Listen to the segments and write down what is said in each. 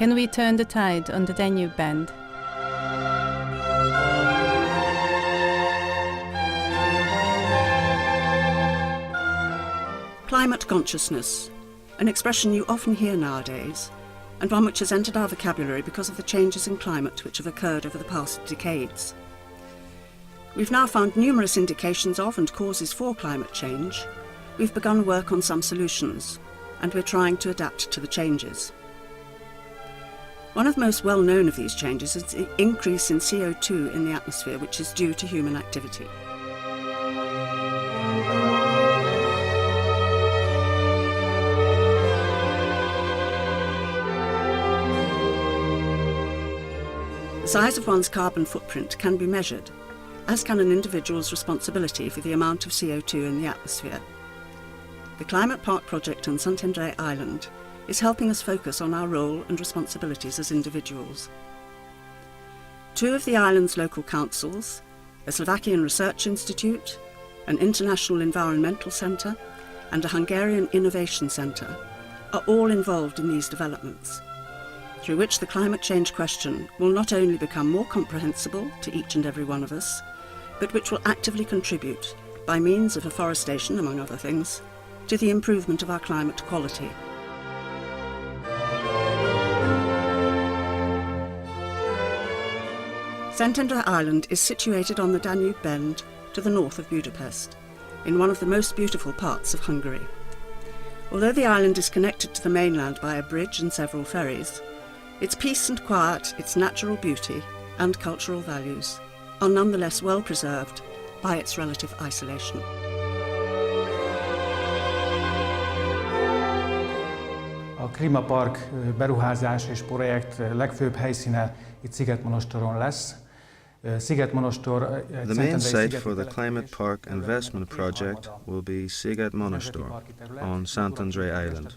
Can we turn the tide on the Danube bend? Climate consciousness, an expression you often hear nowadays, and one which has entered our vocabulary because of the changes in climate which have occurred over the past decades. We've now found numerous indications of and causes for climate change. We've begun work on some solutions, and we're trying to adapt to the changes. One of the most well-known of these changes is the increase in CO2 in the atmosphere, which is due to human activity. The size of one's carbon footprint can be measured, as can an individual's responsibility for the amount of CO2 in the atmosphere. The Climate Park project on Szentendre Island is helping us focus on our role and responsibilities as individuals. Two of the island's local councils, a Slovakian research institute, an international environmental centre, and a Hungarian innovation centre, are all involved in these developments, through which the climate change question will not only become more comprehensible to each and every one of us, but which will actively contribute, by means of afforestation among other things, to the improvement of our climate quality. Szentendre Island is situated on the Danube Bend to the north of Budapest, in one of the most beautiful parts of Hungary. Although the island is connected to the mainland by a bridge and several ferries, its peace and quiet, its natural beauty and cultural values are nonetheless well preserved by its relative isolation. A klímapark beruházás és projekt legfőbb helyszíne itt Szigetmonostoron lesz. The main site for the Climate Park investment project will be Szigetmonostor on Szentendre Island.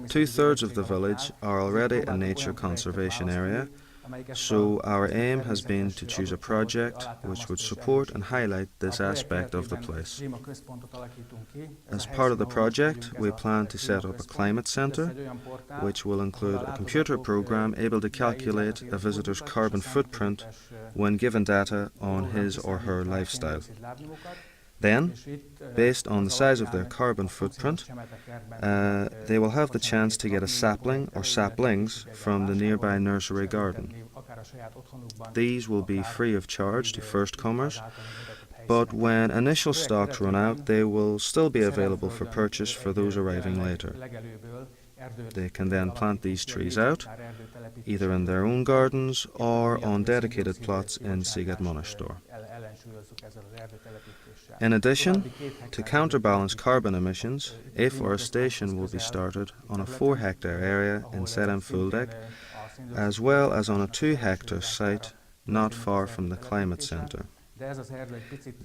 2/3 of the village are already a nature conservation area, so our aim has been to choose a project which would support and highlight this aspect of the place. As part of the project, we plan to set up a climate centre, which will include a computer program able to calculate a visitor's carbon footprint when given data on his or her lifestyle. Then, based on the size of their carbon footprint, they will have the chance to get a sapling or saplings from the nearby nursery garden. These will be free of charge to first-comers, but when initial stocks run out, they will still be available for purchase for those arriving later. They can then plant these trees out, either in their own gardens or on dedicated plots in Szigetmonostor. In addition, to counterbalance carbon emissions, afforestation will be started on a 4-hectare area in Szentendre, as well as on a 2-hectare site not far from the climate centre.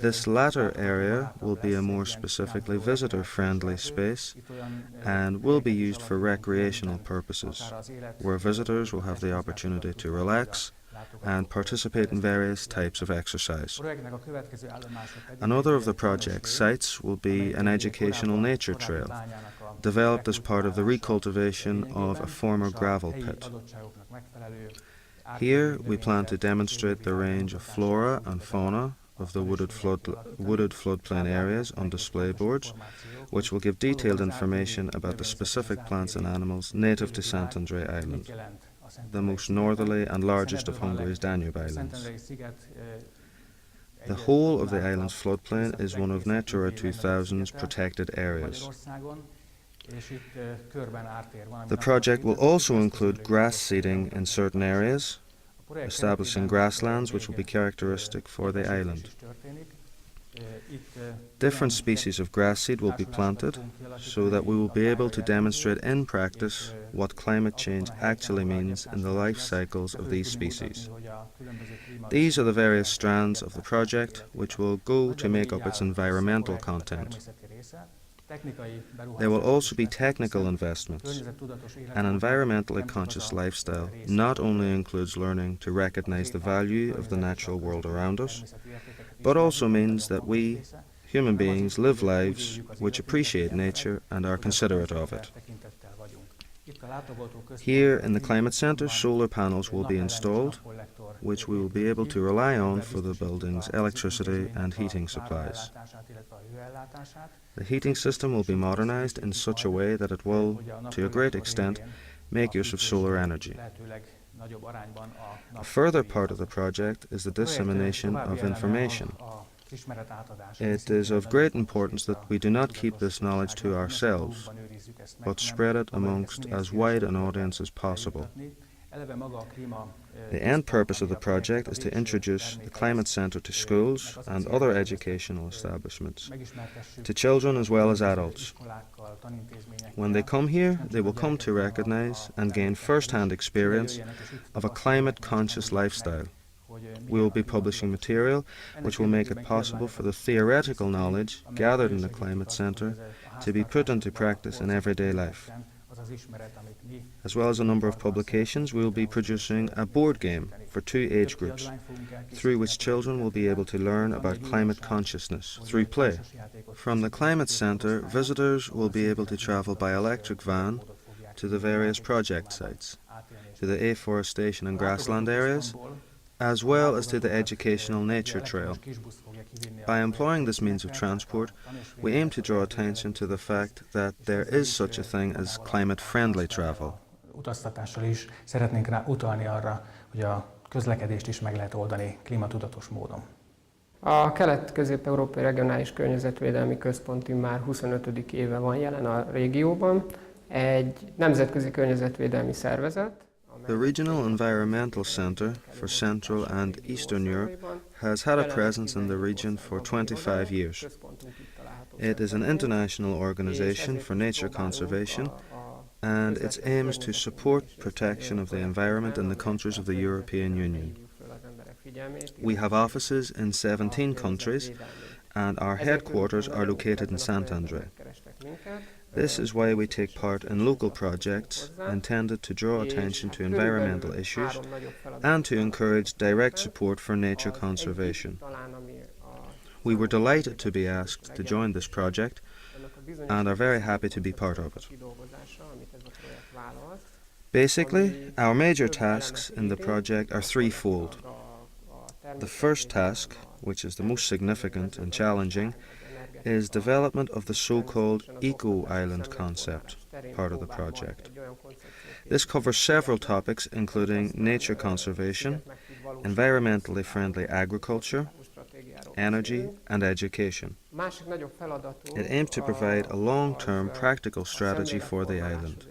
This latter area will be a more specifically visitor-friendly space and will be used for recreational purposes, where visitors will have the opportunity to relax and participate in various types of exercise. Another of the project's sites will be an educational nature trail, developed as part of the recultivation of a former gravel pit. Here we plan to demonstrate the range of flora and fauna of the wooded floodplain areas on display boards, which will give detailed information about the specific plants and animals native to Szentendre Island, the most northerly and largest of Hungary's Danube islands. The whole of the island's floodplain is one of Natura 2000's protected areas. The project will also include grass seeding in certain areas, establishing grasslands which will be characteristic for the island. Different species of grass seed will be planted so that we will be able to demonstrate in practice what climate change actually means in the life cycles of these species. These are the various strands of the project which will go to make up its environmental content. There will also be technical investments. An environmentally conscious lifestyle not only includes learning to recognize the value of the natural world around us, but also means that we, human beings, live lives which appreciate nature and are considerate of it. Here in the Climate Centre, solar panels will be installed, which we will be able to rely on for the building's electricity and heating supplies. The heating system will be modernised in such a way that it will, to a great extent, make use of solar energy. A further part of the project is the dissemination of information. It is of great importance that we do not keep this knowledge to ourselves, but spread it amongst as wide an audience as possible. The end purpose of the project is to introduce the Climate Centre to schools and other educational establishments, to children as well as adults. When they come here, they will come to recognise and gain first-hand experience of a climate-conscious lifestyle. We will be publishing material which will make it possible for the theoretical knowledge gathered in the Climate Centre to be put into practice in everyday life. As well as a number of publications, we will be producing a board game for 2 age groups, through which children will be able to learn about climate consciousness through play. From the Climate Centre, visitors will be able to travel by electric van to the various project sites, to the afforestation and grassland areas, as well as to the educational nature trail. By employing this means of transport, we aim to draw attention to the fact that there is such a thing as climate-friendly travel. Utaztatással is szeretnénk rá utalni arra, hogy a közlekedést is meg lehet oldani klímatudatos módon. A Kelet-Közép-Európai Regionális Környezetvédelmi Központ már 25. éve van jelen a régióban. Egy nemzetközi környezetvédelmi szervezet. The Regional Environmental Centre for Central and Eastern Europe has had a presence in the region for 25 years. It is an international organisation for nature conservation, and its aim is to support protection of the environment in the countries of the European Union. We have offices in 17 countries, and our headquarters are located in Szentendre. This is why we take part in local projects intended to draw attention to environmental issues and to encourage direct support for nature conservation. We were delighted to be asked to join this project and are very happy to be part of it. Basically, our major tasks in the project are threefold. The first task, which is the most significant and challenging, is development of the so-called eco-island concept, part of the project. This covers several topics including nature conservation, environmentally friendly agriculture, energy and education. It aims to provide a long-term practical strategy for the island.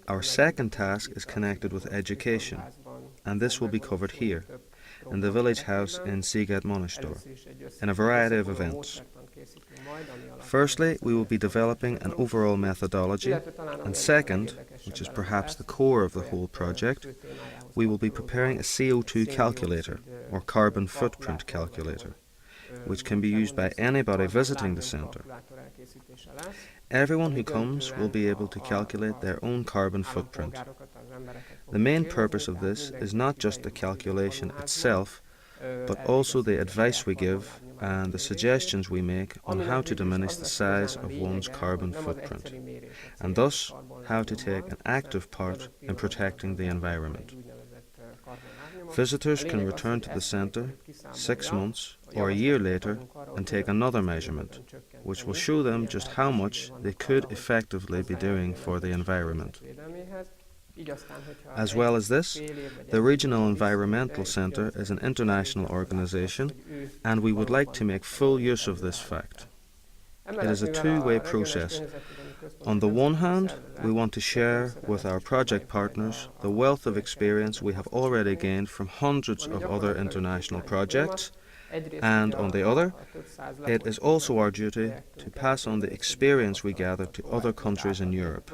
Our second task is connected with education, and this will be covered here, in the village house in Szigetmonostor, in a variety of events. Firstly, we will be developing an overall methodology, and second, which is perhaps the core of the whole project, we will be preparing a CO2 calculator, or carbon footprint calculator, which can be used by anybody visiting the centre. Everyone who comes will be able to calculate their own carbon footprint. The main purpose of this is not just the calculation itself, but also the advice we give and the suggestions we make on how to diminish the size of one's carbon footprint, and thus how to take an active part in protecting the environment. Visitors can return to the centre 6 months or a year later and take another measurement, which will show them just how much they could effectively be doing for the environment. As well as this, the Regional Environmental Centre is an international organisation, and we would like to make full use of this fact. It is a two-way process. On the one hand, we want to share with our project partners the wealth of experience we have already gained from hundreds of other international projects, and on the other, it is also our duty to pass on the experience we gathered to other countries in Europe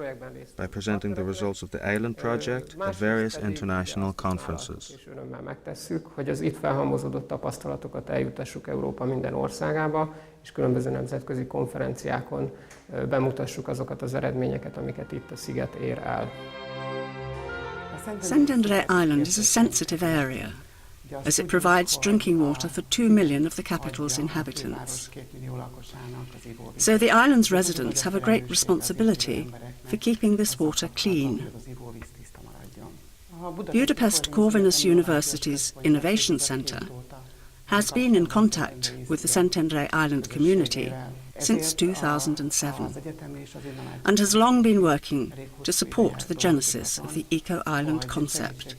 by presenting the results of the Island project at various international conferences. Örömmel megtesszük, hogy az itt felhalmozódott tapasztalatokat eljutassuk Európa minden országába, és különböző nemzetközi konferenciákon bemutassuk azokat az eredményeket, amiket itt a sziget ér el. Szentendre Island is a sensitive area, as it provides drinking water for 2 million of the capital's inhabitants. So the island's residents have a great responsibility for keeping this water clean. Budapest Corvinus University's Innovation Centre has been in contact with the Szentendre Island community since 2007 and has long been working to support the genesis of the eco-island concept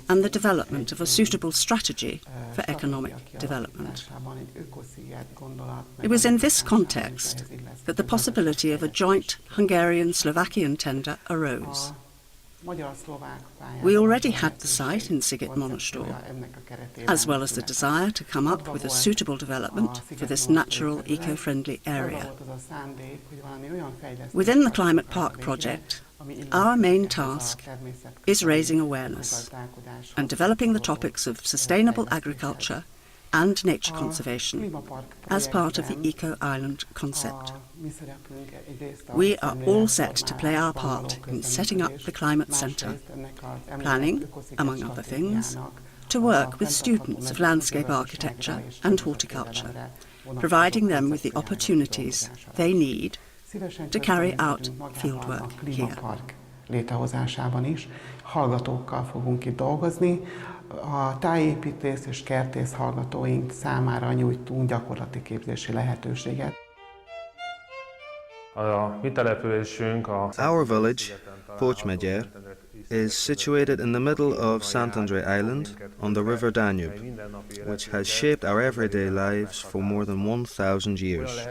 and the development of a suitable strategy for economic development. It was in this context that the possibility of a joint Hungarian-Slovakian tender arose. We already had the site in Szigetmonostor, as well as the desire to come up with a suitable development for this natural, eco-friendly area. Within the Climate Park project, our main task is raising awareness and developing the topics of sustainable agriculture and nature conservation as part of the eco-island concept. We are all set to play our part in setting up the Climate Centre, planning, among other things, to work with students of landscape architecture and horticulture, providing them with the opportunities they need to carry out fieldwork here. Létrehozásában is hallgatókkal fogunk itt dolgozni. A tájépítész és kertész hallgatóink számára nyújtunk gyakorlati képzési lehetőséget. Our village, Pocsmegyer, is situated in the middle of Szentendre Island on the River Danube, which has shaped our everyday lives for more than 1,000 years.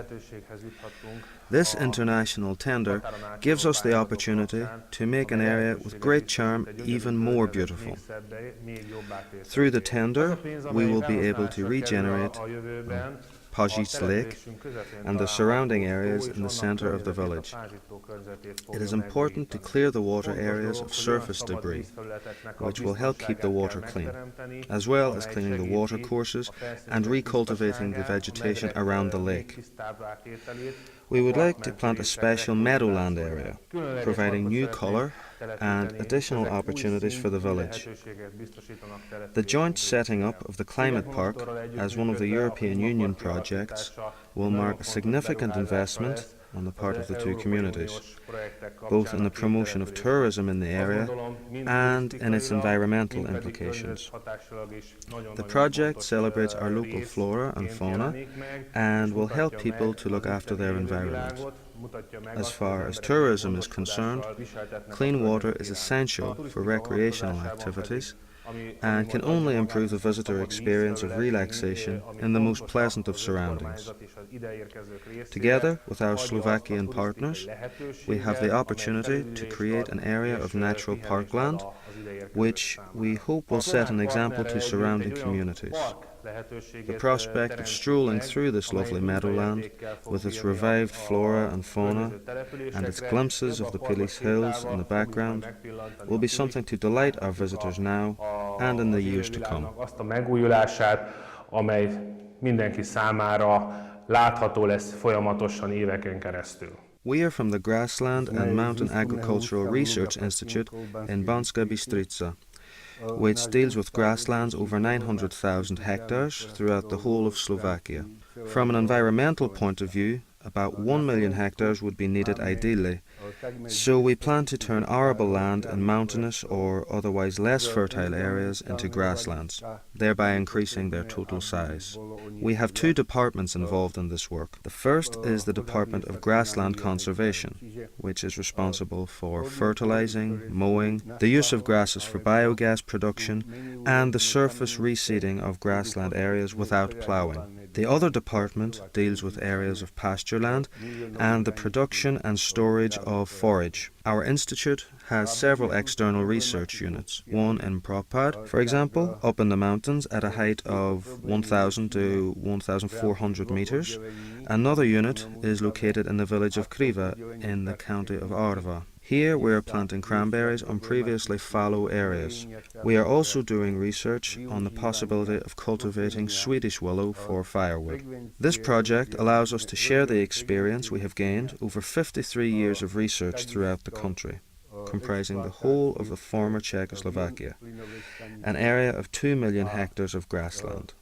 This international tender gives us the opportunity to make an area with great charm even more beautiful. Through the tender, we will be able to regenerate Pazsic Lake and the surrounding areas in the centre of the village. It is important to clear the water areas of surface debris, which will help keep the water clean, as well as cleaning the water courses and recultivating the vegetation around the lake. We would like to plant a special meadowland area, providing new colour and additional opportunities for the village. The joint setting up of the Climate Park as one of the European Union projects will mark a significant investment on the part of the two communities, both in the promotion of tourism in the area and in its environmental implications. The project celebrates our local flora and fauna and will help people to look after their environment. As far as tourism is concerned, clean water is essential for recreational activities and can only improve the visitor experience of relaxation in the most pleasant of surroundings. Together with our Slovakian partners, we have the opportunity to create an area of natural parkland, which we hope will set an example to surrounding communities. The prospect of strolling through this lovely meadowland, with its revived flora and fauna, and its glimpses of the Pilis Hills in the background, will be something to delight our visitors now and in the years to come. Azt a megújulását, amely mindenki számára látható lesz folyamatosan éveken keresztül. We are from the Grassland and Mountain Agricultural Research Institute in Banska Bystrica, which deals with grasslands over 900,000 hectares throughout the whole of Slovakia. From an environmental point of view, about 1 million hectares would be needed ideally, so we plan to turn arable land in mountainous or otherwise less fertile areas into grasslands, thereby increasing their total size. We have two departments involved in this work. The first is the Department of Grassland Conservation, which is responsible for fertilizing, mowing, the use of grasses for biogas production, and the surface reseeding of grassland areas without ploughing. The other department deals with areas of pasture land and the production and storage of forage. Our institute has several external research units, one in Propad, for example, up in the mountains at a height of 1,000 to 1,400 meters. Another unit is located in the village of Kriva in the county of Arva. Here we are planting cranberries on previously fallow areas. We are also doing research on the possibility of cultivating Swedish willow for firewood. This project allows us to share the experience we have gained over 53 years of research throughout the country, comprising the whole of the former Czechoslovakia, an area of 2 million hectares of grassland.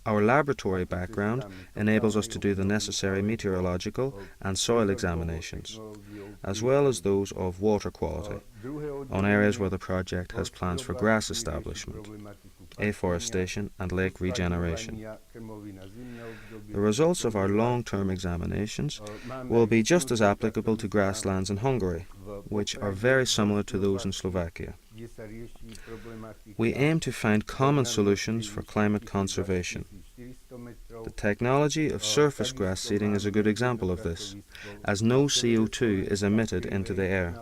Our laboratory background enables us to do the necessary meteorological and soil examinations, as well as those of water quality, on areas where the project has plans for grass establishment, afforestation and lake regeneration. The results of our long-term examinations will be just as applicable to grasslands in Hungary, which are very similar to those in Slovakia. We aim to find common solutions for climate conservation. The technology of surface grass seeding is a good example of this, as no CO2 is emitted into the air.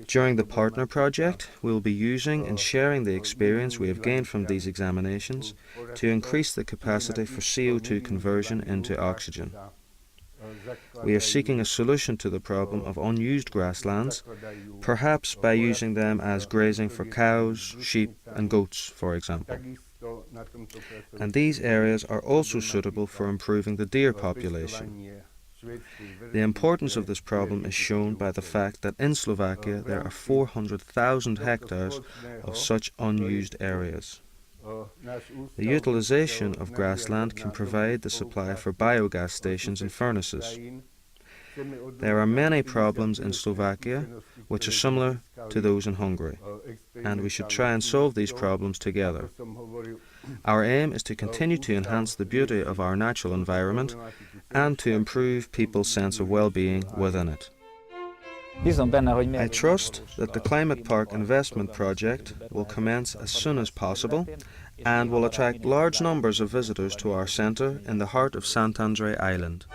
During the partner project, we will be using and sharing the experience we have gained from these examinations to increase the capacity for CO2 conversion into oxygen. We are seeking a solution to the problem of unused grasslands, perhaps by using them as grazing for cows, sheep and goats, for example. And these areas are also suitable for improving the deer population. The importance of this problem is shown by the fact that in Slovakia there are 400,000 hectares of such unused areas. The utilization of grassland can provide the supply for biogas stations and furnaces. There are many problems in Slovakia which are similar to those in Hungary, and we should try and solve these problems together. Our aim is to continue to enhance the beauty of our natural environment and to improve people's sense of well-being within it. I trust that the Climate Park investment project will commence as soon as possible and will attract large numbers of visitors to our centre in the heart of Szentendre Island.